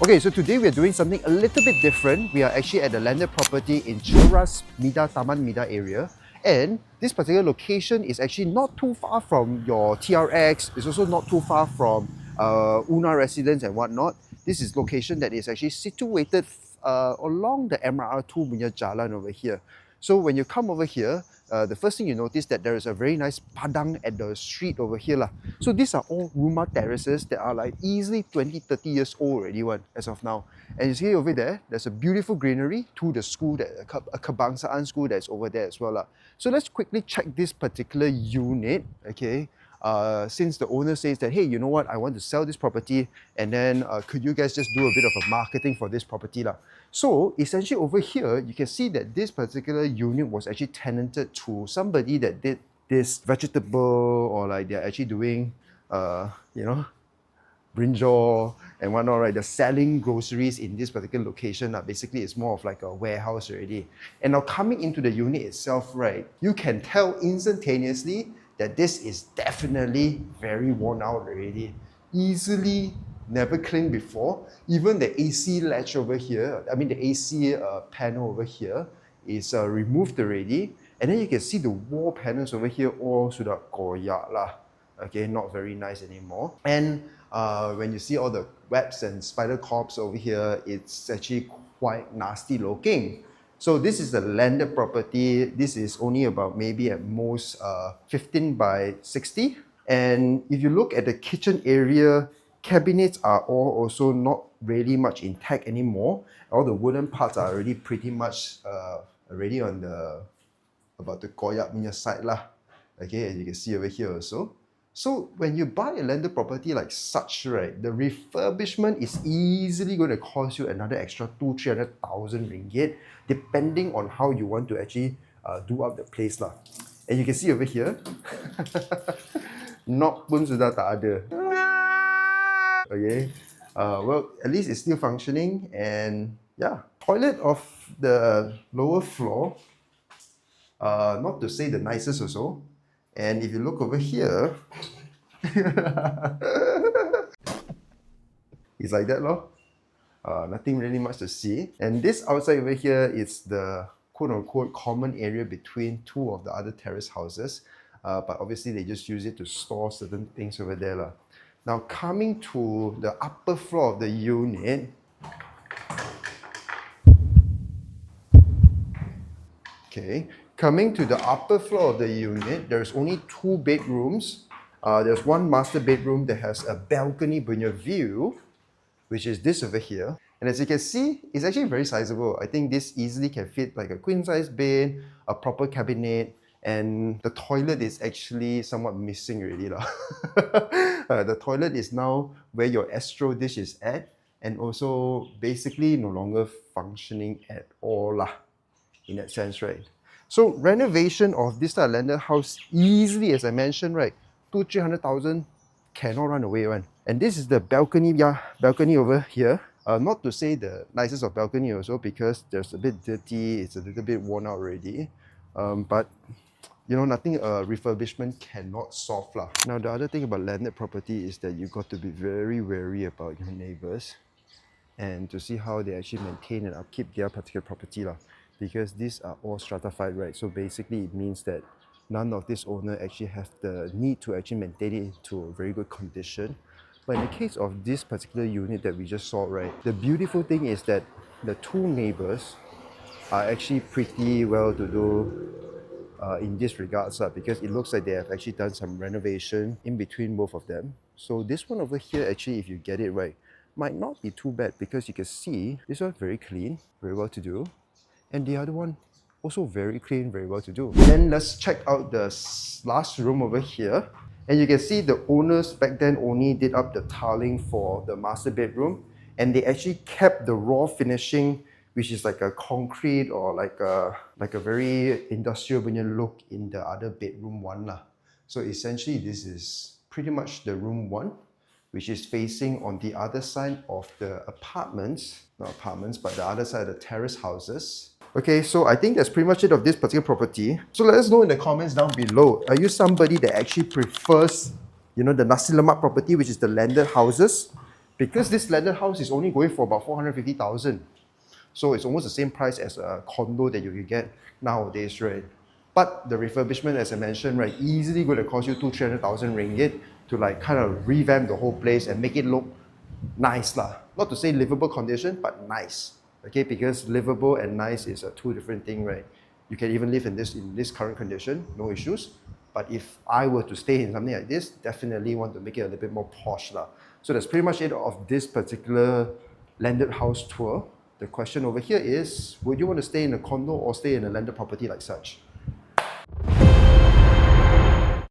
Okay, so today we're doing something a little bit different. We are actually at a landed property in Cheras Indah, Taman Cheras area. And this particular location is actually not too far from your TRX. It's also not too far from Una residence and whatnot. This is location that is actually situated along the MRR2 punya Jalan over here. So when you come over here, the first thing you notice that there is a very nice padang at the street over here lah. So these are all rumah terraces that are like easily 20-30 years old already as of now. And you see over there, there's a beautiful greenery to the school, a Kebangsaan school that's over there as well lah. So let's quickly check this particular unit, okay? Since the owner says that, hey, you know what, I want to sell this property, and then could you guys just do a bit of a marketing for this property lah. So essentially over here, you can see that this particular unit was actually tenanted to somebody that did this vegetable, or like they're actually doing, you know, brinjal and whatnot, right? They're selling groceries in this particular location. Basically, it's more of like a warehouse already. And now coming into the unit itself, right, you can tell instantaneously that this is definitely very worn out already. Easily never cleaned before. Even the AC latch over here, I mean the AC panel over here is removed already. And then you can see the wall panels over here all sudah koyak lah. Okay, not very nice anymore. And when you see all the webs and spider corpse over here, it's actually quite nasty looking. So this is a landed property. This is only about maybe at most 15 by 60. And if you look at the kitchen area, cabinets are all also not really much intact anymore. All the wooden parts are already pretty much already on the about the koyak punya side lah. Okay, as you can see over here also. So when you buy a landed property like such, right, the refurbishment is easily going to cost you another extra 200,000-300,000 ringgit, depending on how you want to actually do up the place lah. And you can see over here, knob pun sudah tak ada. Okay, well, at least it's still functioning. And yeah, toilet of the lower floor, not to say the nicest also. And if you look over here, it's like that lor. Nothing really much to see. And this outside over here is the quote-unquote common area between two of the other terrace houses. But obviously they just use it to store certain things over there lah. Now coming to the upper floor of the unit, okay, coming to the upper floor of the unit, there's only 2 bedrooms. There's one master bedroom that has a balcony punya view, which is this over here. And as you can see, it's actually very sizable. I think this easily can fit like a queen size bed, a proper cabinet, and the toilet is actually somewhat missing already lah. The toilet is now where your astro dish is at, and also basically no longer functioning at all lah, in that sense, right? So renovation of this landed house easily, as I mentioned, right, 200,000-300,000 cannot run away one. And this is the balcony, balcony over here. Not to say the nicest of balcony also, because there's a bit dirty, it's a little bit worn out already. But you know, nothing refurbishment cannot solve lah. Now the other thing about landed property is that you got to be very wary about your neighbors and to see how they actually maintain and upkeep their particular property lah. Because these are all stratified, right? So basically it means that none of this owner actually have the need to actually maintain it into a very good condition. But in the case of this particular unit that we just saw, right, the beautiful thing is that the 2 neighbors are actually pretty well to do in this regards, because it looks like they have actually done some renovation in between both of them. So this one over here, actually, if you get it right, might not be too bad, because you can see this one very clean, very well to do. And the other one, also very clean, very well to do. Then let's check out the last room over here. And you can see the owners back then only did up the tiling for the master bedroom. And they actually kept the raw finishing, which is like a concrete or like a very industrial look in the other bedroom one lah. So essentially this is pretty much the room 1, which is facing on the other side of the apartments. Not apartments, but the other side of the terrace houses. Okay, so I think that's pretty much it of this particular property. So let us know in the comments down below. Are you somebody that actually prefers, you know, the Nasi Lemak property, which is the landed houses, Because this landed house is only going for about 450,000. So it's almost the same price as a condo that you can get nowadays, right? But the refurbishment, as I mentioned, right, easily going to cost you 200,000-300,000 ringgit to like kind of revamp the whole place and make it look nice lah. Not to say livable condition, but nice. Okay, because livable and nice is a two different thing, right? You can even live in this current condition, no issues. But if I were to stay in something like this, definitely want to make it a little bit more posh lah. So that's pretty much it of this particular landed house tour. The question over here is, would you want to stay in a condo or stay in a landed property like such?